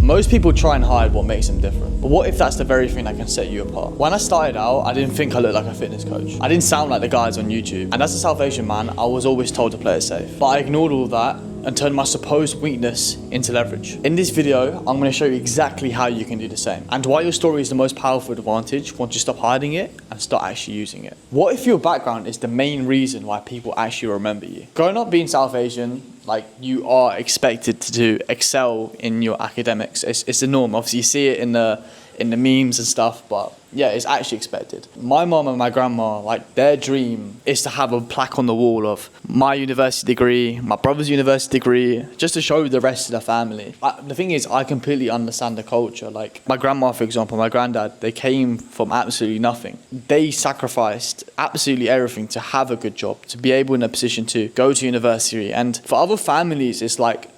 Most people try and hide what makes them different. But what if that's the very thing that can set you apart? When I started out, I didn't think I looked like a fitness coach. I didn't sound like the guys on YouTube. And as a South Asian man, I was always told to play it safe. But I ignored all that and turned my supposed weakness into leverage. In this video, I'm going to show you exactly how you can do the same and why your story is the most powerful advantage once you stop hiding it and start actually using it. What if your background is the main reason why people actually remember you? Growing up being South Asian, like, you are expected to excel in your academics. It's the norm. Obviously, you see it in the memes and stuff, but yeah, it's actually expected. My mom and my grandma, like, their dream is to have a plaque on the wall of my university degree, my brother's university degree, just to show the rest of the family. The thing is, I completely understand the culture. Like, my grandma, for example, my granddad, they came from absolutely nothing. They sacrificed absolutely everything to have a good job, to be able in a position to go to university. And for other families, it's like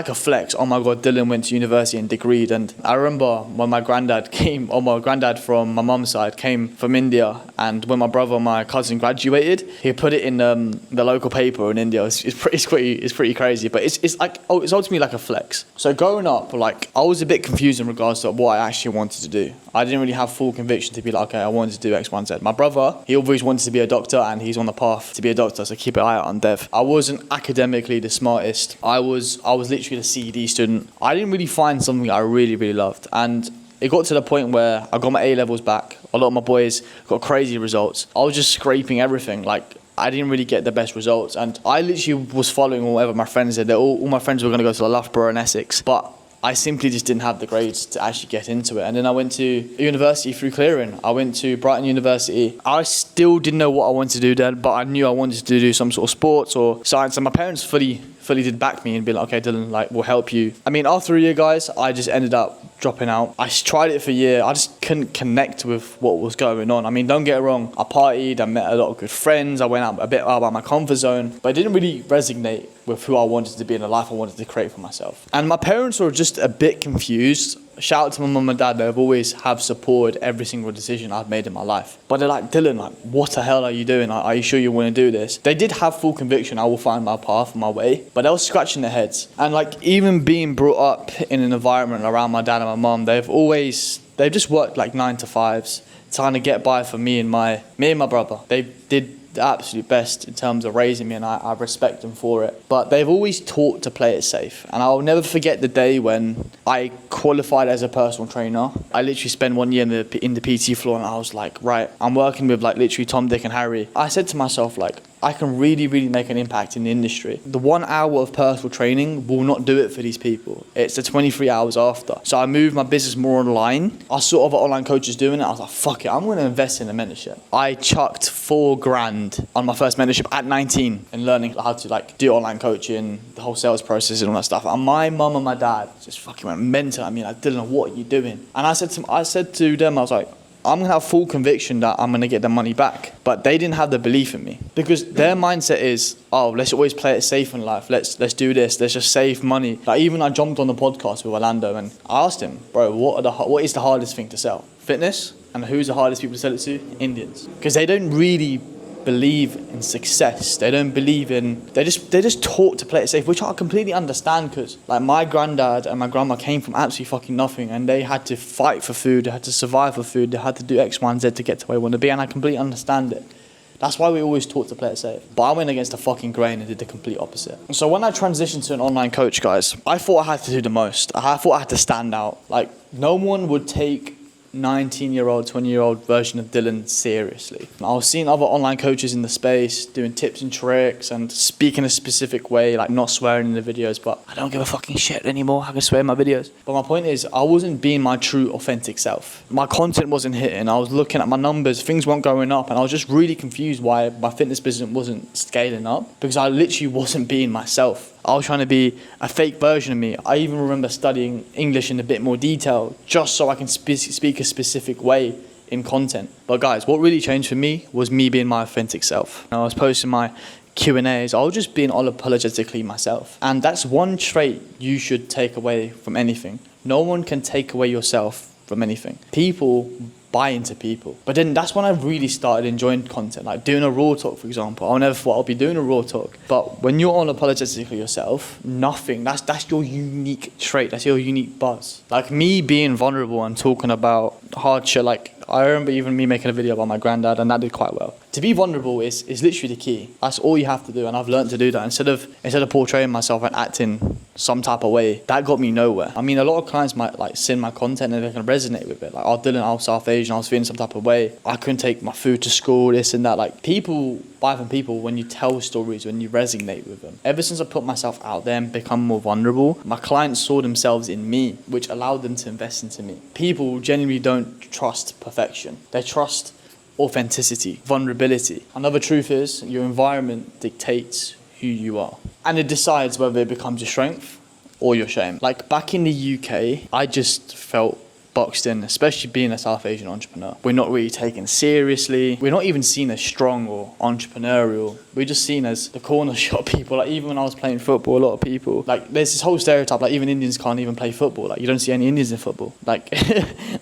a flex. Oh my God, Dylan went to university and degreed. And I remember when my granddad came, or my granddad from my mum's side came from India, and when my brother and my cousin graduated, he put it in the local paper in India. It's pretty crazy, but it's ultimately like a flex. So growing up, like, I was a bit confused in regards to what I actually wanted to do. I didn't really have full conviction to be like, okay, I wanted to do X, Y, and Z. My brother, he always wanted to be a doctor, and he's on the path to be a doctor, so keep an eye out on Dev. I wasn't academically the smartest. I was literally the CED student. I didn't really find something I really, really loved. And it got to the point where I got my A-levels back. A lot of my boys got crazy results. I was just scraping everything. Like, I didn't really get the best results. And I literally was following whatever my friends did. All my friends were going to go to Loughborough and Essex. But I simply just didn't have the grades to actually get into it. And then I went to university through clearing. I went to Brighton University. I still didn't know what I wanted to do then, but I knew I wanted to do some sort of sports or science. And my parents fully did back me and be like, okay, Dylan, like, we'll help you. I mean, after a year, guys, I just ended up dropping out. I tried it for a year. I just couldn't connect with what was going on. I mean, don't get it wrong. I partied. I met a lot of good friends. I went out a bit out of my comfort zone, but it didn't really resonate with who I wanted to be in the life I wanted to create for myself. And my parents were just a bit confused. Shout out to my mum and dad. They've always have supported every single decision I've made in my life. But they're like, Dylan, like, what the hell are you doing? Are you sure you want to do this? They did have full conviction I will find my path, my way, but they were scratching their heads. And like, even being brought up in an environment around my dad and my mum, they've just worked like 9 to 5s, trying to get by for me and my brother. They did the absolute best in terms of raising me, and I respect them for it. But they've always taught to play it safe. And I'll never forget the day when I qualified as a personal trainer. I literally spent 1 year in the PT floor, and I was like, right, I'm working with like literally Tom, Dick and Harry. I said to myself, like, I can really, really make an impact in the industry. The 1 hour of personal training will not do it for these people. It's the 23 hours after. So I moved my business more online. I saw other online coaches doing it. I was like, fuck it, I'm going to invest in a mentorship. I chucked $4,000 on my first mentorship at 19 and learning how to like do online coaching, the whole sales process and all that stuff. And my mum and my dad just fucking went mental at me, like, Dylan, what are you doing? And I said to them, I was like, I'm going to have full conviction that I'm going to get the money back. But they didn't have the belief in me because their mindset is, oh, let's always play it safe in life. Let's do this. Let's just save money. Like, even I jumped on the podcast with Orlando and I asked him, bro, what is the hardest thing to sell? Fitness? And who's the hardest people to sell it to? Indians. Because they don't really believe in success. They don't believe in, they just taught to play it safe, which I completely understand, because like, my granddad and my grandma came from absolutely fucking nothing, and they had to fight for food, they had to survive for food, they had to do X, Y, and Z to get to where they want to be, and I completely understand it. That's why we always taught to play it safe. But I went against the fucking grain and did the complete opposite. So when I transitioned to an online coach, guys, I thought I had to do the most. I thought I had to stand out. Like, no one would take 19-year-old, 20-year-old version of Dylan seriously. I was seeing other online coaches in the space doing tips and tricks and speaking a specific way, like not swearing in the videos, but I don't give a fucking shit anymore. I can swear in my videos. But my point is, I wasn't being my true, authentic self. My content wasn't hitting. I was looking at my numbers, things weren't going up, and I was just really confused why my fitness business wasn't scaling up, because I literally wasn't being myself. I was trying to be a fake version of me. I even remember studying English in a bit more detail just so I can speak a specific way in content. But guys, what really changed for me was me being my authentic self. I was posting my Q&As, I was just being unapologetically myself. And that's one trait you should take away from anything. No one can take away yourself from anything. People buy into people. But then that's when I really started enjoying content, like doing a raw talk, for example. I never thought I'll be doing a raw talk. But when you're unapologetically yourself, nothing, that's your unique trait, that's your unique buzz. Like me being vulnerable and talking about hard shit, like I remember even me making a video about my granddad, and that did quite well. To be vulnerable is literally the key. That's all you have to do, and I've learned to do that. Instead of portraying myself and acting some type of way, that got me nowhere. I mean, a lot of clients might like send my content and they can resonate with it. Like, oh, Dylan, I was South Asian, I was feeling some type of way. I couldn't take my food to school, this and that. Like, people buy from people when you tell stories, when you resonate with them. Ever since I put myself out there and become more vulnerable, my clients saw themselves in me, which allowed them to invest into me. People genuinely don't trust perfection. They trust authenticity, vulnerability. Another truth is your environment dictates who you are. And it decides whether it becomes your strength or your shame. Like back in the UK, I just felt boxed in, especially being a South Asian entrepreneur. We're not really taken seriously. We're not even seen as strong or entrepreneurial. We're just seen as the corner shop people. Like even when I was playing football, a lot of people, like there's this whole stereotype, like even Indians can't even play football. Like you don't see any Indians in football. Like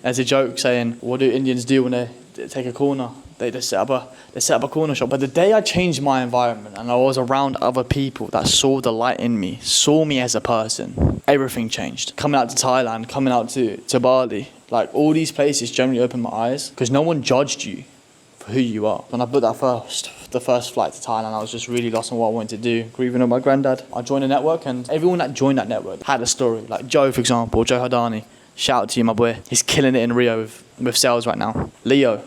there's a joke saying, what do Indians do when they take a corner? They set up a corner shop. But the day I changed my environment and I was around other people that saw the light in me, saw me as a person, everything changed. Coming out to Thailand, coming out to Bali, like all these places generally opened my eyes because no one judged you for who you are. When I booked the first flight to Thailand, I was just really lost on what I wanted to do, grieving on my granddad. I joined a network and everyone that joined that network had a story. Like Joe, for example, Joe Hadani, shout out to you, my boy. He's killing it in Rio with sales right now. Leo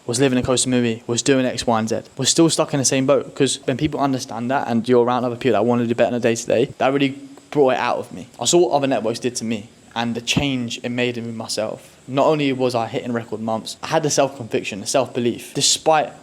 was living in Koh Samui, was doing X, Y, and Z, was still stuck in the same boat. Because when people understand that and you're around other people that want to do better on a day-to-day, that really brought it out of me. I saw what other networks did to me and the change it made in myself. Not only was I hitting record months, I had the self-conviction, the self-belief, despite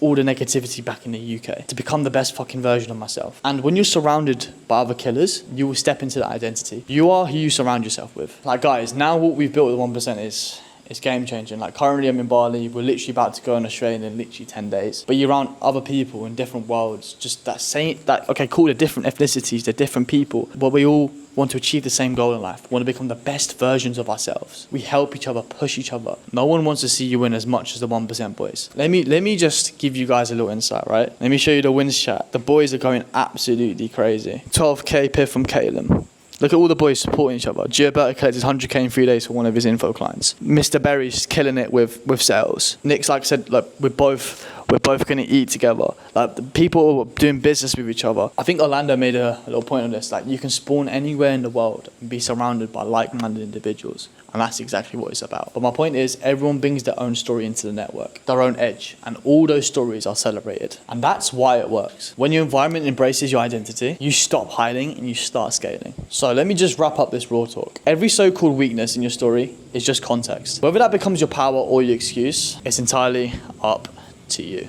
all the negativity back in the UK, to become the best fucking version of myself. And when you're surrounded by other killers, you will step into that identity. You are who you surround yourself with. Like guys, now what we've built with 1% is it's game changing. Like currently I'm in Bali, we're literally about to go on Australia in literally 10 days. But you're around other people in different worlds, just okay, cool, they're different ethnicities, they're different people, but we all want to achieve the same goal in life. We want to become the best versions of ourselves. We help each other, push each other. No one wants to see you win as much as the 1% boys. Let me just give you guys a little insight, right? Let me show you the wins chat. The boys are going absolutely crazy. 12k PIF from Caleb. Look at all the boys supporting each other. Gioberto collected 100k in 3 days for one of his info clients. Mr. Berry's killing it with sales. Nick's like I said, like we're both going to eat together. Like the people are doing business with each other. I think Orlando made a little point on this. Like you can spawn anywhere in the world and be surrounded by like-minded individuals. And that's exactly what it's about. But my point is, everyone brings their own story into the network, their own edge, and all those stories are celebrated. And that's why it works. When your environment embraces your identity, you stop hiding and you start scaling. So let me just wrap up this raw talk. Every so-called weakness in your story is just context. Whether that becomes your power or your excuse, it's entirely up to you.